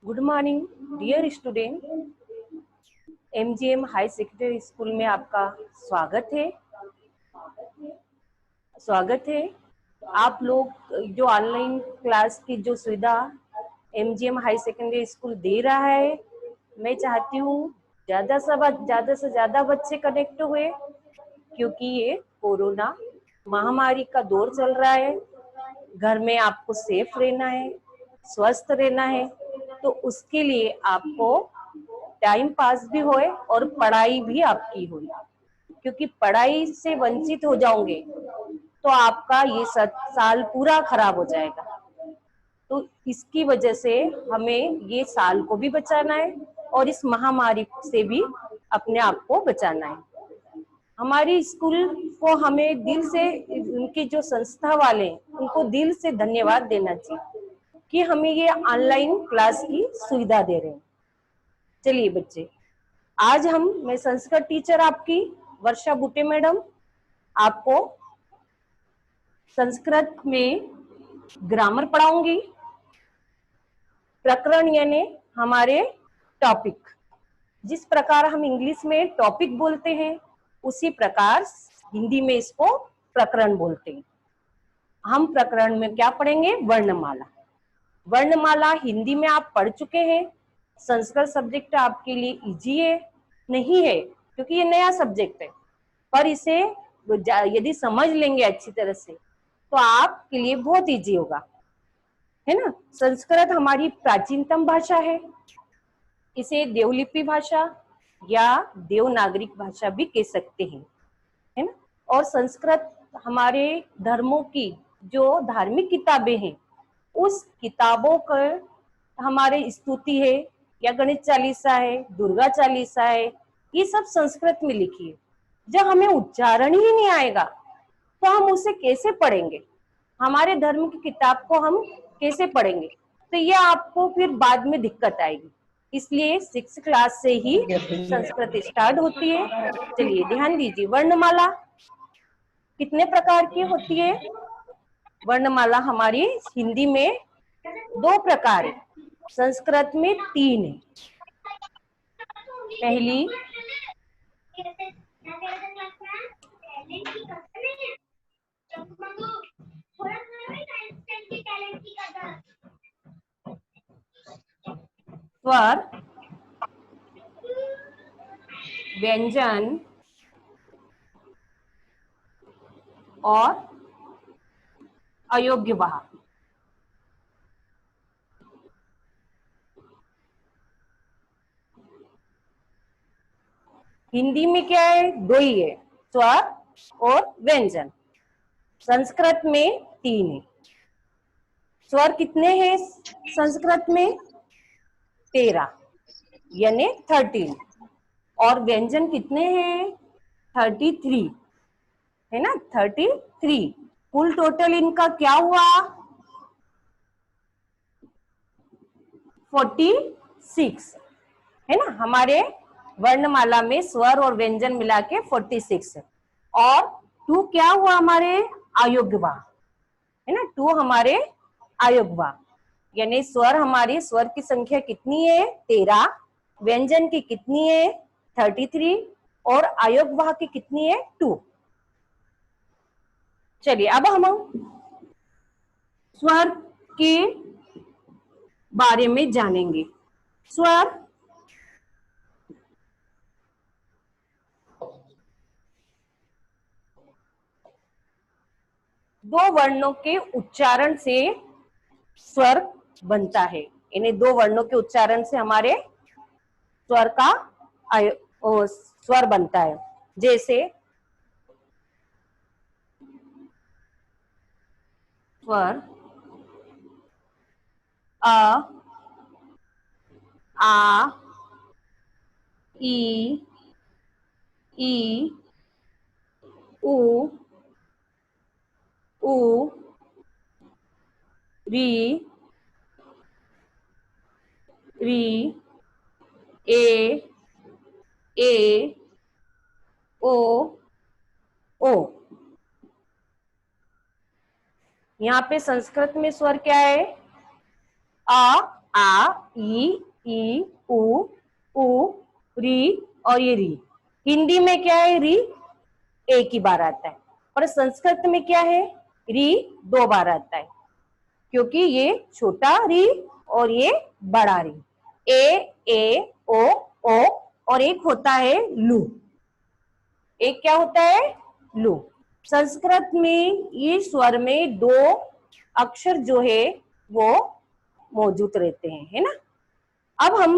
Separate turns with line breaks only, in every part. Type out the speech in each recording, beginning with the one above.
Good morning dear student. MGM high secondary school में आपका स्वागत है। आप लोग जो ऑनलाइन क्लास की जो सुविधा एमजीएम हाई सेकेंडरी स्कूल दे रहा है, मैं चाहती हूँ ज़्यादा से ज़्यादा बच्चे कनेक्ट हुए, क्योंकि ये कोरोना महामारी का दौर चल रहा है। घर में आपको सेफ रहना है, स्वस्थ रहना है, तो उसके लिए आपको टाइम पास भी होए और पढ़ाई भी आपकी होए, क्योंकि पढ़ाई से वंचित हो जाओगे तो आपका ये साल पूरा खराब हो जाएगा। तो इसकी वजह से हमें ये साल को भी बचाना है और इस महामारी से भी अपने आप को बचाना है। हमारी स्कूल को हमें दिल से, उनके जो संस्था वाले उनको दिल से धन्यवाद देना चाहिए कि हमें ये ऑनलाइन क्लास की सुविधा दे रहे हैं। चलिए बच्चे, आज मैं संस्कृत टीचर आपकी वर्षा बुटे मैडम आपको संस्कृत में ग्रामर पढ़ाऊंगी। प्रकरण यानी हमारे टॉपिक, जिस प्रकार हम इंग्लिश में टॉपिक बोलते हैं उसी प्रकार हिंदी में इसको प्रकरण बोलते हैं। हम प्रकरण में क्या पढ़ेंगे? वर्णमाला। वर्णमाला हिंदी में आप पढ़ चुके हैं। संस्कृत सब्जेक्ट आपके लिए इजी है नहीं है, क्योंकि ये नया सब्जेक्ट है, पर इसे यदि समझ लेंगे अच्छी तरह से तो आपके लिए बहुत इजी होगा, है ना। संस्कृत हमारी प्राचीनतम भाषा है। इसे देवलिपि भाषा या देवनागरिक भाषा भी कह सकते हैं, है ना। और संस्कृत हमारे धर्मों की जो धार्मिक किताबें हैं उस किताबों का हमारे स्तुति है, या गणेश चालीसा है, दुर्गा चालीसा है, ये सब संस्कृत में लिखी है। जब हमें उच्चारण ही नहीं आएगा तो हम उसे कैसे पढ़ेंगे? हमारे धर्म की किताब को हम कैसे पढ़ेंगे? तो ये आपको फिर बाद में दिक्कत आएगी। इसलिए 6th क्लास से ही संस्कृत स्टार्ट होती है। चलिए ध्यान दीजिए, वर्णमाला कितने प्रकार की होती है? वर्णमाला हमारी हिंदी में 2 प्रकार है, संस्कृत में 3 है। पहली स्वर, व्यंजन और अयोग्य वाहक। हिंदी में क्या है? 2 ही है, स्वर और व्यंजन। संस्कृत में 3 है। स्वर कितने हैं संस्कृत में? 13 यानी 13। और व्यंजन कितने हैं? 33, है ना, 33। कुल टोटल इनका क्या हुआ? 46, है ना। हमारे वर्णमाला में स्वर और व्यंजन मिला के 46 है। और 2 क्या हुआ? हमारे अयोग्यवा, है ना। 2 हमारे अयोग्यवा, यानी स्वर की संख्या कितनी है? 13, व्यंजन की कितनी है? 33, और अयोग्यवा की कितनी है? 2। चलिए अब हम स्वर के बारे में जानेंगे। स्वर दो वर्णों के उच्चारण से स्वर बनता है। इन्हें 2 वर्णों के उच्चारण से हमारे स्वर का स्वर बनता है। जैसे स्वर अ, आ, ई, उ, ऊ, री, ए, ओ, ओ। यहाँ पे संस्कृत में स्वर क्या है? अ, आ, ई, उ, री और ये री। हिंदी में क्या है? री एक ही बार आता है, और संस्कृत में क्या है? री 2 बार आता है, क्योंकि ये छोटा री और ये बड़ा री। ए, ओ, और एक होता है लू। एक क्या होता है? लू। संस्कृत में ये स्वर में 2 अक्षर जो है वो मौजूद रहते हैं, है ना। अब हम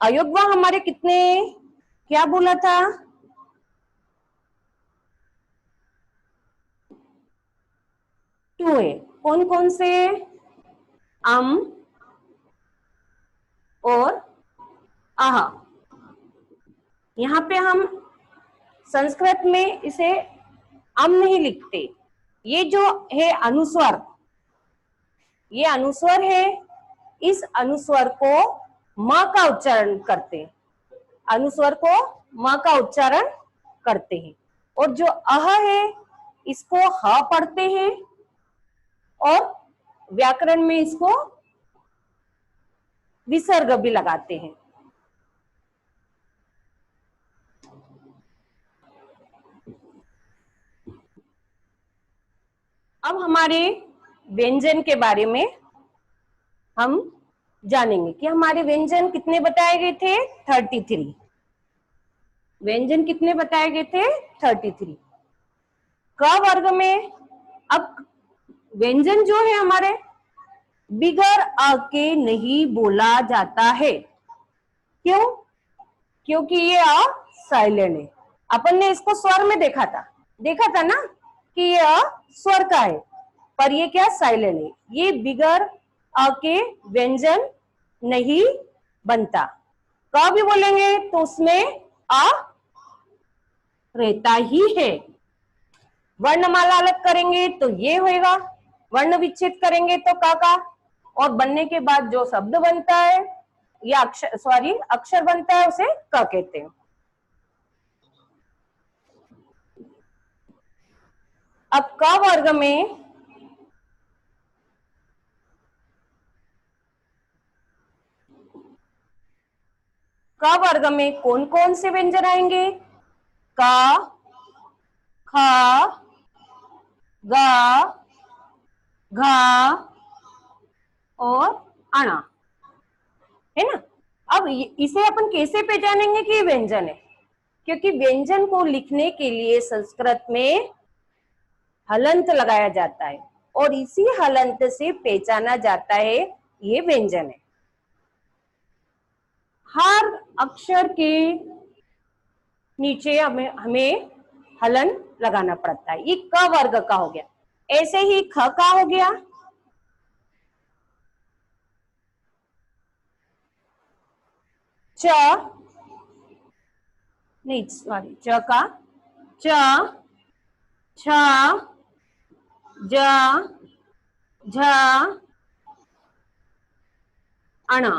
अयोग्य हमारे कितने, क्या बोला था? 2 है। कौन कौन से? अम और आह। यहाँ पे हम संस्कृत में इसे अम नहीं लिखते, ये जो है अनुस्वर, ये अनुस्वर है। इस अनुस्वर को म का उच्चारण करते हैं, अनुस्वर को म का उच्चारण करते हैं। और जो अह है इसको ह पढ़ते हैं, और व्याकरण में इसको विसर्ग भी लगाते हैं। अब हमारे व्यंजन के बारे में हम जानेंगे कि हमारे व्यंजन कितने बताए गए थे? 33। व्यंजन कितने बताए गए थे? 33। क वर्ग में अब व्यंजन जो है हमारे बिगर अ के नहीं बोला जाता है। क्यों? क्योंकि ये अ साइलेंट है। अपन ने इसको स्वर में देखा था ना कि ये अ स्वर का है, पर ये क्या? साइलेंट है। ये बिगर अ के व्यंजन नहीं बनता। क भी बोलेंगे तो उसमें अ रहता ही है। वर्णमाला अलग करेंगे तो ये होएगा, वर्ण विच्छेद करेंगे तो का, और बनने के बाद जो शब्द बनता है या अक्षर बनता है उसे क कहते हैं। अब क वर्ग में कौन कौन से व्यंजन आएंगे? क, ख, ग, घ और अणा, है ना। अब इसे अपन कैसे पहचानेंगे कि ये व्यंजन है? क्योंकि व्यंजन को लिखने के लिए संस्कृत में हलंत लगाया जाता है, और इसी हलंत से पहचाना जाता है ये व्यंजन है। हर अक्षर के नीचे हमें हलन लगाना पड़ता है। ये क वर्ग का हो गया। ऐसे ही ख का हो गया, च नहीं सॉरी, च का च, छ, ज, झ, अणा,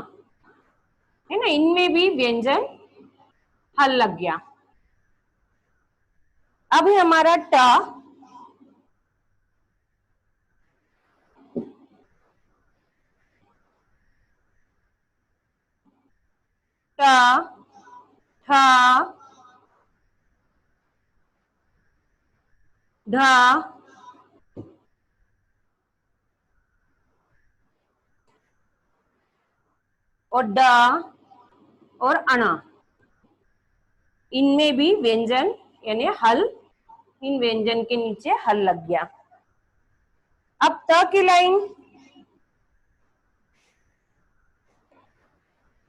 है ना। इनमें भी व्यंजन हल लग गया। अब है हमारा ट, ट, ठ, ढ और ड और अणा। इनमें भी व्यंजन यानी हल, इन व्यंजन के नीचे हल लग गया। अब त की लाइन,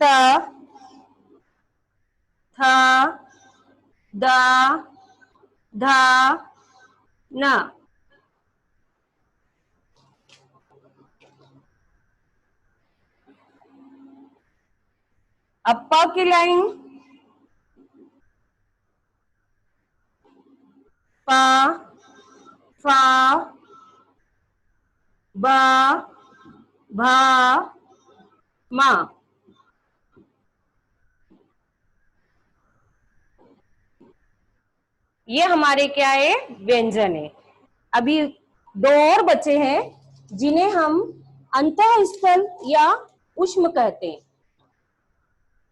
त, थ, द, ध, न। अब प की लाइन, प, फ, ब, भ, म। ये हमारे क्या है? व्यंजन है। अभी 2 और बचे हैं जिन्हें हम अंतःस्थल या उष्म कहते हैं।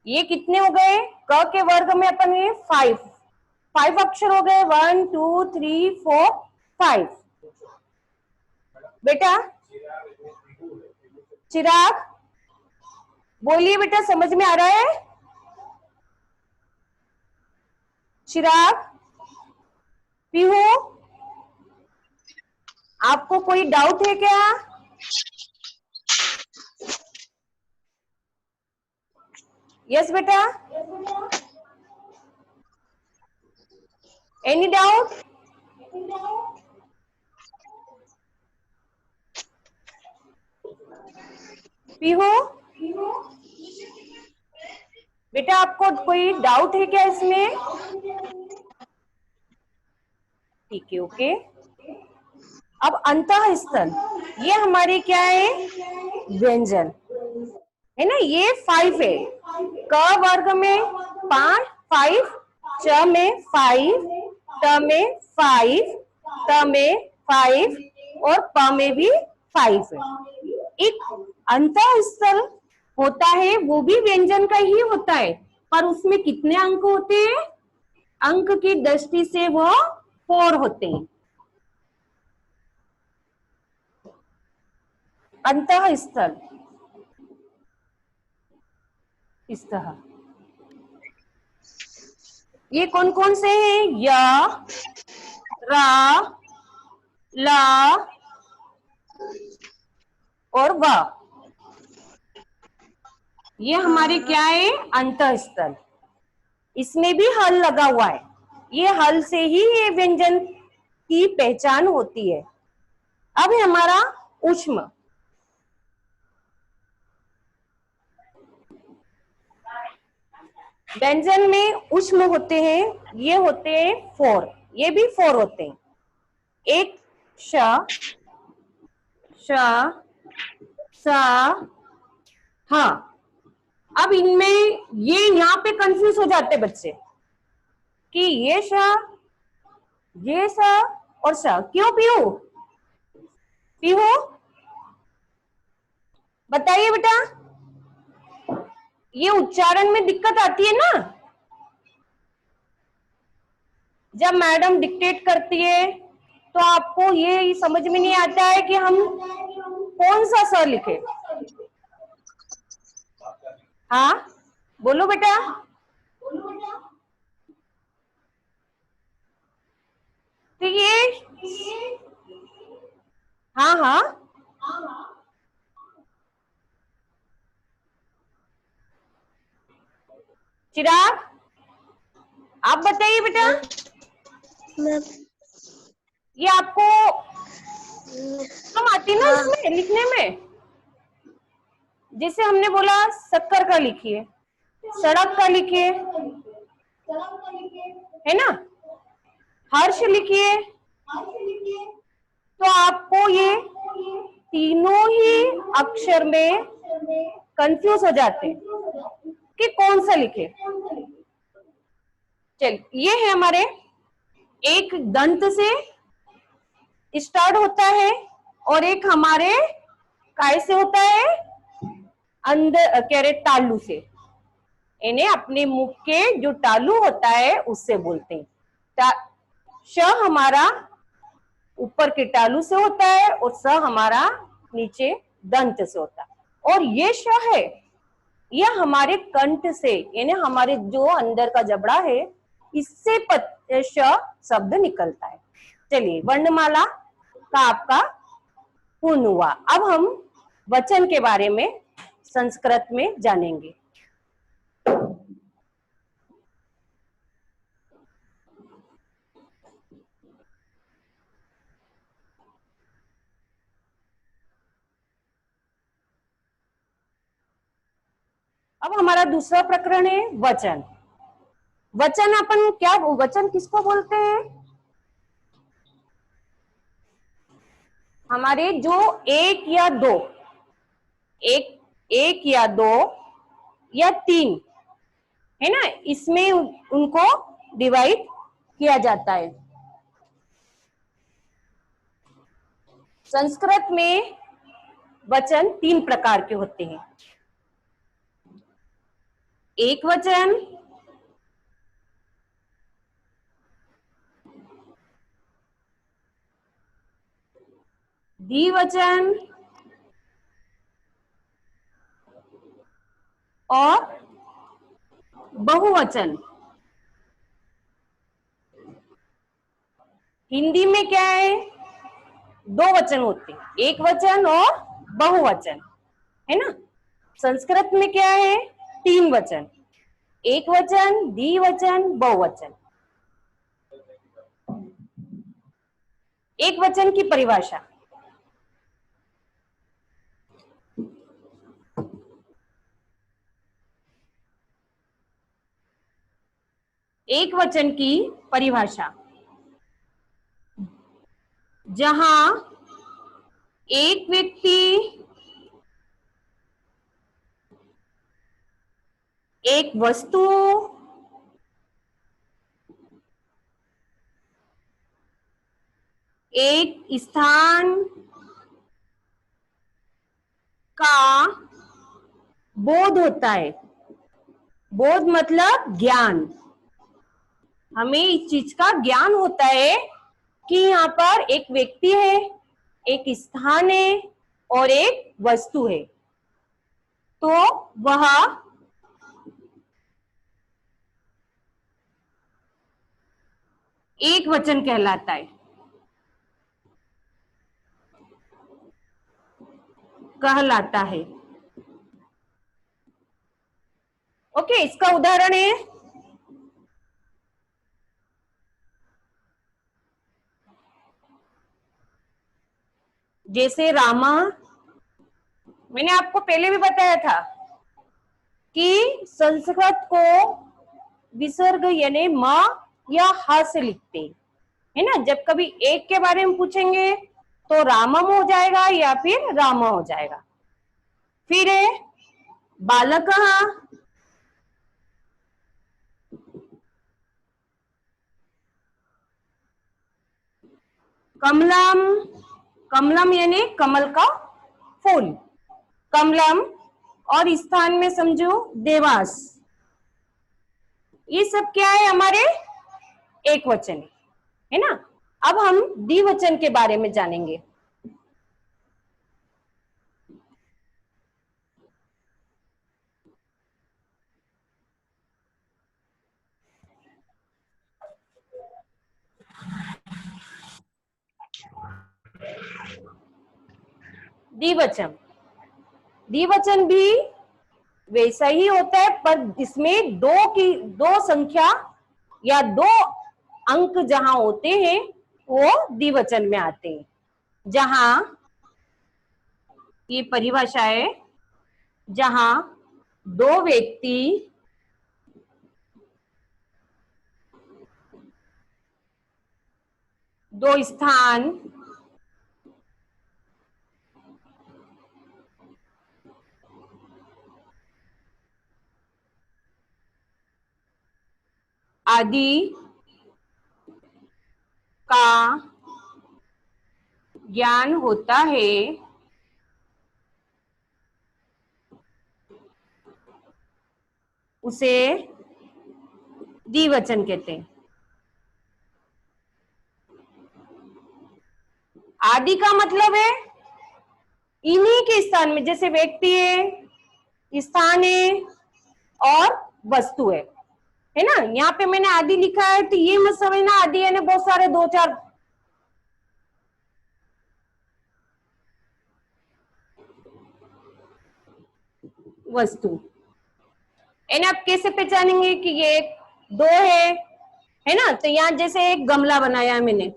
ये कितने हो गए? क के वर्ग में अपन ये 5 अक्षर हो गए। 1 2 3 4 5। बेटा चिराग बोलिए बेटा, समझ में आ रहा है? चिराग, पीहू, आपको कोई डाउट है क्या? यस बेटा, एनी डाउट? पीहू बेटा, आपको कोई डाउट है क्या इसमें? ठीक है, ओके। अब अंतःस्थल, ये हमारे क्या है? व्यंजन है ना। ये 5 है। क वर्ग में 5, च में 5, ट में 5, त में 5 और प में भी 5 है। एक अंतःस्थल होता है, वो भी व्यंजन का ही होता है, पर उसमें कितने अंक होते हैं? अंक की दृष्टि से वो 4 होते हैं। अंतःस्थल इस तरह, ये कौन कौन से हैं? य, रा, ला और व। ये हमारे क्या है? अंतःस्थल। इसमें भी हल लगा हुआ है। ये हल से ही ये व्यंजन की पहचान होती है। अब है हमारा ऊष्म। व्यंजन में ऊष्म होते हैं, ये होते हैं 4। ये भी 4 होते हैं। एक श, श, स, हाँ। अब इनमें ये यहाँ पे कंफ्यूज हो जाते बच्चे कि ये श, ये स और श क्यों? पीहू, पीहू बताइए बेटा, ये उच्चारण में दिक्कत आती है ना? जब मैडम डिक्टेट करती है तो आपको ये समझ में नहीं आता है कि हम कौन सा स लिखे। हाँ बोलो बेटा। तो ये, हाँ हाँ, चिराग आप बताइए बेटा। ये आपको हम आती ना इसमें लिखने में? जैसे हमने बोला शक्कर का लिखिए, सड़क का लिखिए, है ना, हर्ष लिखिए, तो आपको ये तीनों ही अक्षर में कंफ्यूज हो जाते हैं कि कौन सा लिखे। चल, ये है हमारे, एक दंत से स्टार्ट होता है और एक हमारे काय से होता है? अंदर कह रहे तालू से। इन्हें अपने मुख के जो तालू होता है उससे बोलते हैं। श हमारा ऊपर के तालू से होता है और स हमारा नीचे दंत से होता है। और ये श है, यह हमारे कंठ से, यानी हमारे जो अंदर का जबड़ा है, इससे श शब्द निकलता है। चलिए, वर्णमाला का आपका पूर्ण हुआ। अब हम वचन के बारे में संस्कृत में जानेंगे। अब हमारा दूसरा प्रकरण है वचन। वचन अपन क्या, वचन किसको बोलते हैं? हमारे जो एक या दो, एक या दो या तीन है ना, इसमें उनको डिवाइड किया जाता है। संस्कृत में वचन 3 प्रकार के होते हैं। एक वचन, द्विवचन और बहुवचन। हिंदी में क्या है, दो वचन होते हैं, एक वचन और बहुवचन, है ना। संस्कृत में क्या है, तीन वचन, एक वचन, द्विवचन, बहुवचन। एक वचन की परिभाषा, एक वचन की परिभाषा, जहां एक व्यक्ति, एक वस्तु, एक स्थान का बोध होता है। बोध मतलब ज्ञान, हमें इस चीज का ज्ञान होता है कि यहाँ पर एक व्यक्ति है, एक स्थान है और एक वस्तु है, तो वह एक वचन कहलाता है, कहलाता है। ओके, इसका उदाहरण है जैसे रामा। मैंने आपको पहले भी बताया था कि संस्कृत को विसर्ग यानी म या ह से लिखते है ना। जब कभी एक के बारे में पूछेंगे तो रामम हो जाएगा या फिर रामा हो जाएगा। फिर है बालक, कमलम, कमलम यानी कमल का फूल, कमलम। और स्थान में समझो देवास, ये सब क्या है, हमारे एक वचन है ना। अब हम द्विवचन के बारे में जानेंगे। द्विवचन, द्विवचन भी वैसा ही होता है, पर इसमें दो संख्या या दो अंक जहां होते हैं वो द्विवचन में आते हैं। जहां ये परिभाषा है, जहां दो व्यक्ति, दो स्थान, आदि का ज्ञान होता है, उसे द्विवचन कहते हैं। आदि का मतलब है इन्हीं के स्थान में, जैसे व्यक्ति है, स्थान है और वस्तु है ना। यहाँ पे मैंने आदि लिखा है तो ये मत समझना आदि है ना बहुत सारे दो चार वस्तु है ना। आप कैसे पहचानेंगे कि ये दो है ना। तो यहाँ जैसे एक गमला बनाया है मैंने,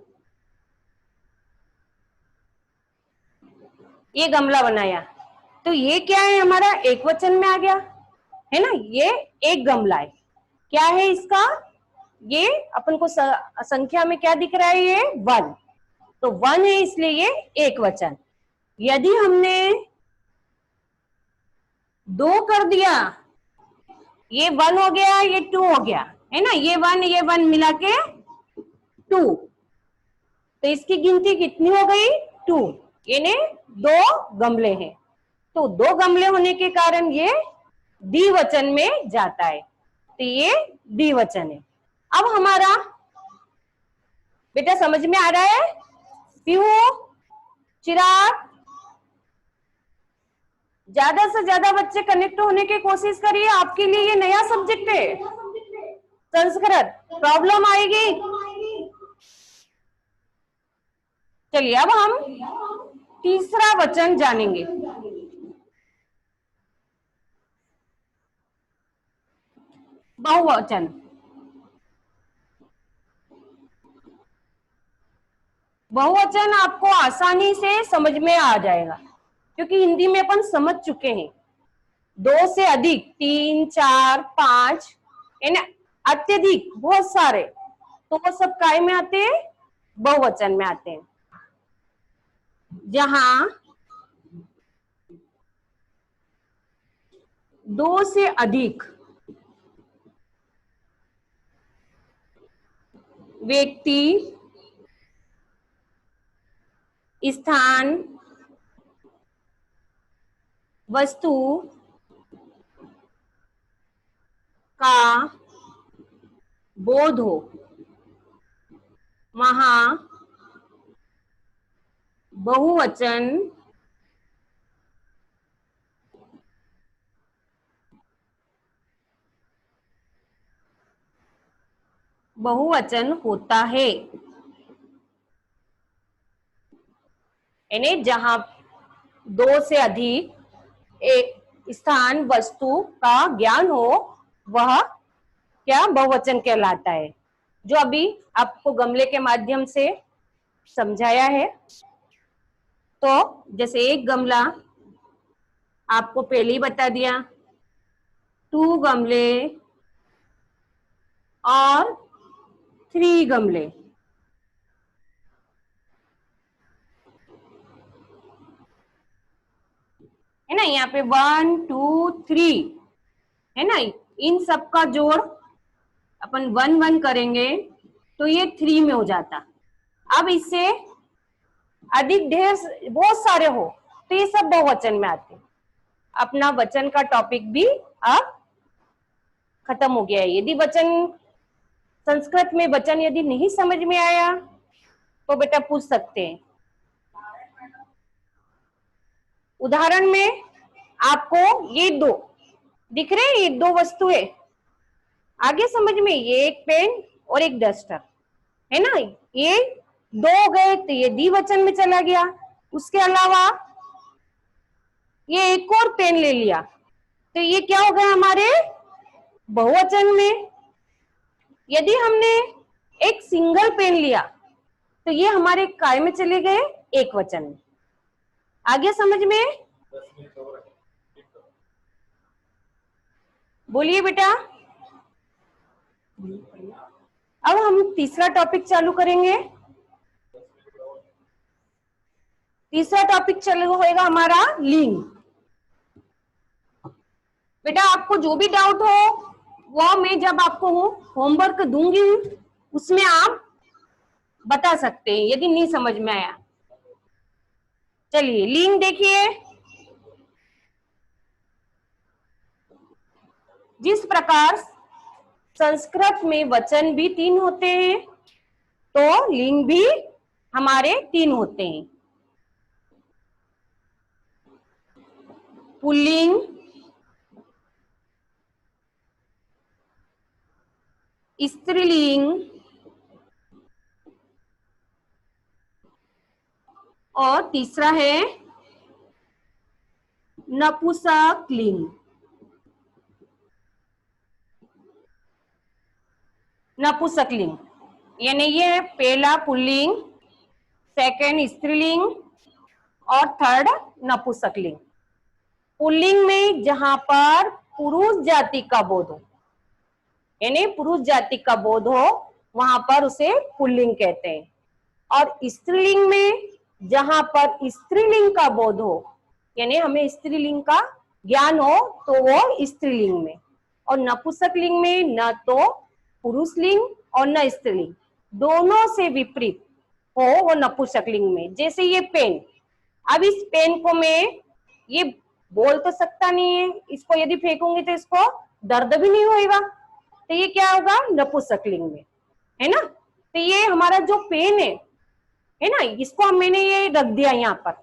ये गमला बनाया, तो ये क्या है, हमारा एक वचन में आ गया है ना। ये एक गमला है, क्या है इसका, ये अपन को संख्या में क्या दिख रहा है, ये वन, तो वन है इसलिए ये एक वचन। यदि हमने दो कर दिया, ये वन हो गया, ये टू हो गया है ना, ये वन मिला के टू, तो इसकी गिनती कितनी हो गई, टू, यानी दो गमले हैं। तो दो गमले होने के कारण ये द्विवचन में जाता है, तो ये द्विवचन है। अब हमारा बेटा समझ में आ रहा है? पीहू, चिराग, ज्यादा से ज्यादा बच्चे कनेक्ट होने की कोशिश करिए। आपके लिए ये नया सब्जेक्ट है संस्कृत, प्रॉब्लम आएगी। चलिए अब हम तीसरा वचन जानेंगे। बहुवचन। बहुवचन आपको आसानी से समझ में आ जाएगा, क्योंकि हिंदी में अपन समझ चुके हैं। दो से अधिक, 3, 4, 5, अत्यधिक बहुत सारे, तो वो सब काय में आते हैं? बहुवचन में आते हैं। जहां दो से अधिक व्यक्ति, स्थान, वस्तु का बोध हो, वहां बहुवचन होता है। यानी जहां दो से अधिक एक स्थान, वस्तु का ज्ञान हो, वह क्या बहुवचन कहलाता है। जो अभी आपको गमले के माध्यम से समझाया है। तो जैसे एक गमला आपको पहले ही बता दिया, 2 गमले और 3 गमले। है ना, यहाँ पे 1, 2, 3 है ना, इन सब का जोड़ अपन 1, 1 करेंगे तो ये 3 में हो जाता। अब इससे अधिक, ढेर, बहुत सारे हो तो ये सब बहुवचन में आते। अपना वचन का टॉपिक भी अब खत्म हो गया है। यदि वचन, संस्कृत में वचन यदि नहीं समझ में आया तो बेटा पूछ सकते हैं। उदाहरण में आपको ये दो दिख रहे हैं, ये 2 वस्तुएं आगे समझ में, ये एक पेन और एक डस्टर है ना, ये 2 गए तो ये द्विवचन में चला गया। उसके अलावा ये एक और पेन ले लिया तो ये क्या हो गया हमारे बहुवचन में। यदि हमने एक सिंगल पेन लिया तो ये हमारे काय में चले गए? एक वचन में। आगे समझ में? बोलिए बेटा। अब हम तीसरा टॉपिक चालू करेंगे। तीसरा टॉपिक चालू होएगा हमारा लिंग। बेटा आपको जो भी डाउट हो वो मैं जब आपको होमवर्क दूंगी उसमें आप बता सकते हैं, यदि नहीं समझ में आया। चलिए लिंग देखिए। जिस प्रकार संस्कृत में वचन भी 3 होते हैं तो लिंग भी हमारे 3 होते हैं। पुल्लिंग, स्त्रीलिंग और तीसरा है नपुंसकलिंग। नपुंसकलिंग यानी ये पहला पुल्लिंग, सेकंड स्त्रीलिंग और थर्ड नपुंसकलिंग। पुल्लिंग में जहां पर पुरुष जाति का बोध हो, यानी पुरुष जाति का बोध हो, वहां पर उसे पुल्लिंग कहते हैं। और स्त्रीलिंग में जहां पर स्त्रीलिंग का बोध हो, यानी हमें स्त्रीलिंग का ज्ञान हो, तो वो स्त्रीलिंग में। और नपुंसकलिंग में न तो पुरुष लिंग और न स्त्रीलिंग, दोनों से विपरीत हो वो नपुंसकलिंग में। जैसे ये पेन, अब इस पेन को मैं ये बोल तो सकता नहीं है, इसको यदि फेंकूंगी तो इसको दर्द भी नहीं होगा, तो ये क्या होगा नपुंसकलिंग में, है ना। तो ये हमारा जो पेन है ना, इसको मैंने ये रख दिया यहाँ पर,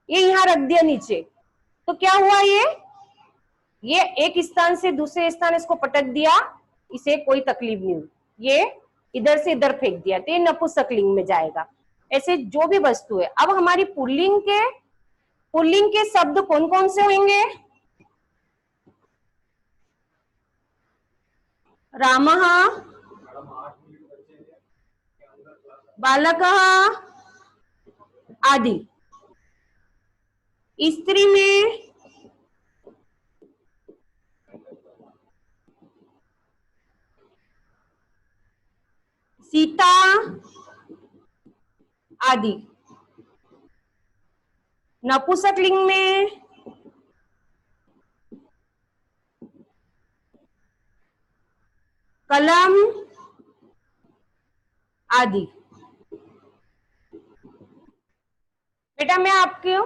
ये यहाँ रख दिया नीचे, तो क्या हुआ, ये एक स्थान से दूसरे स्थान इसको पटक दिया, इसे कोई तकलीफ नहीं हुई, ये इधर से इधर फेंक दिया, तो ये नपुंसकलिंग में जाएगा। ऐसे जो भी वस्तु है। अब हमारी पुल्लिंग के शब्द कौन कौन से होंगे? रामः, बालकः आदि। स्त्री में सीता आदि। नपुंसकलिंग में कलम आदि। बेटा मैं आपको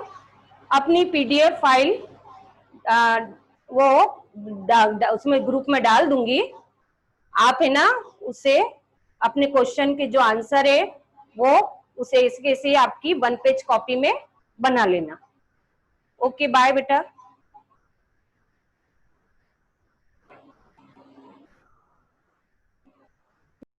अपनी पीडीएफ फाइल वो उसमें ग्रुप में डाल दूंगी, आप है ना उसे अपने क्वेश्चन के जो आंसर है वो उसे इसके से आपकी 1 पेज कॉपी में बना लेना। ओके बाय बेटा।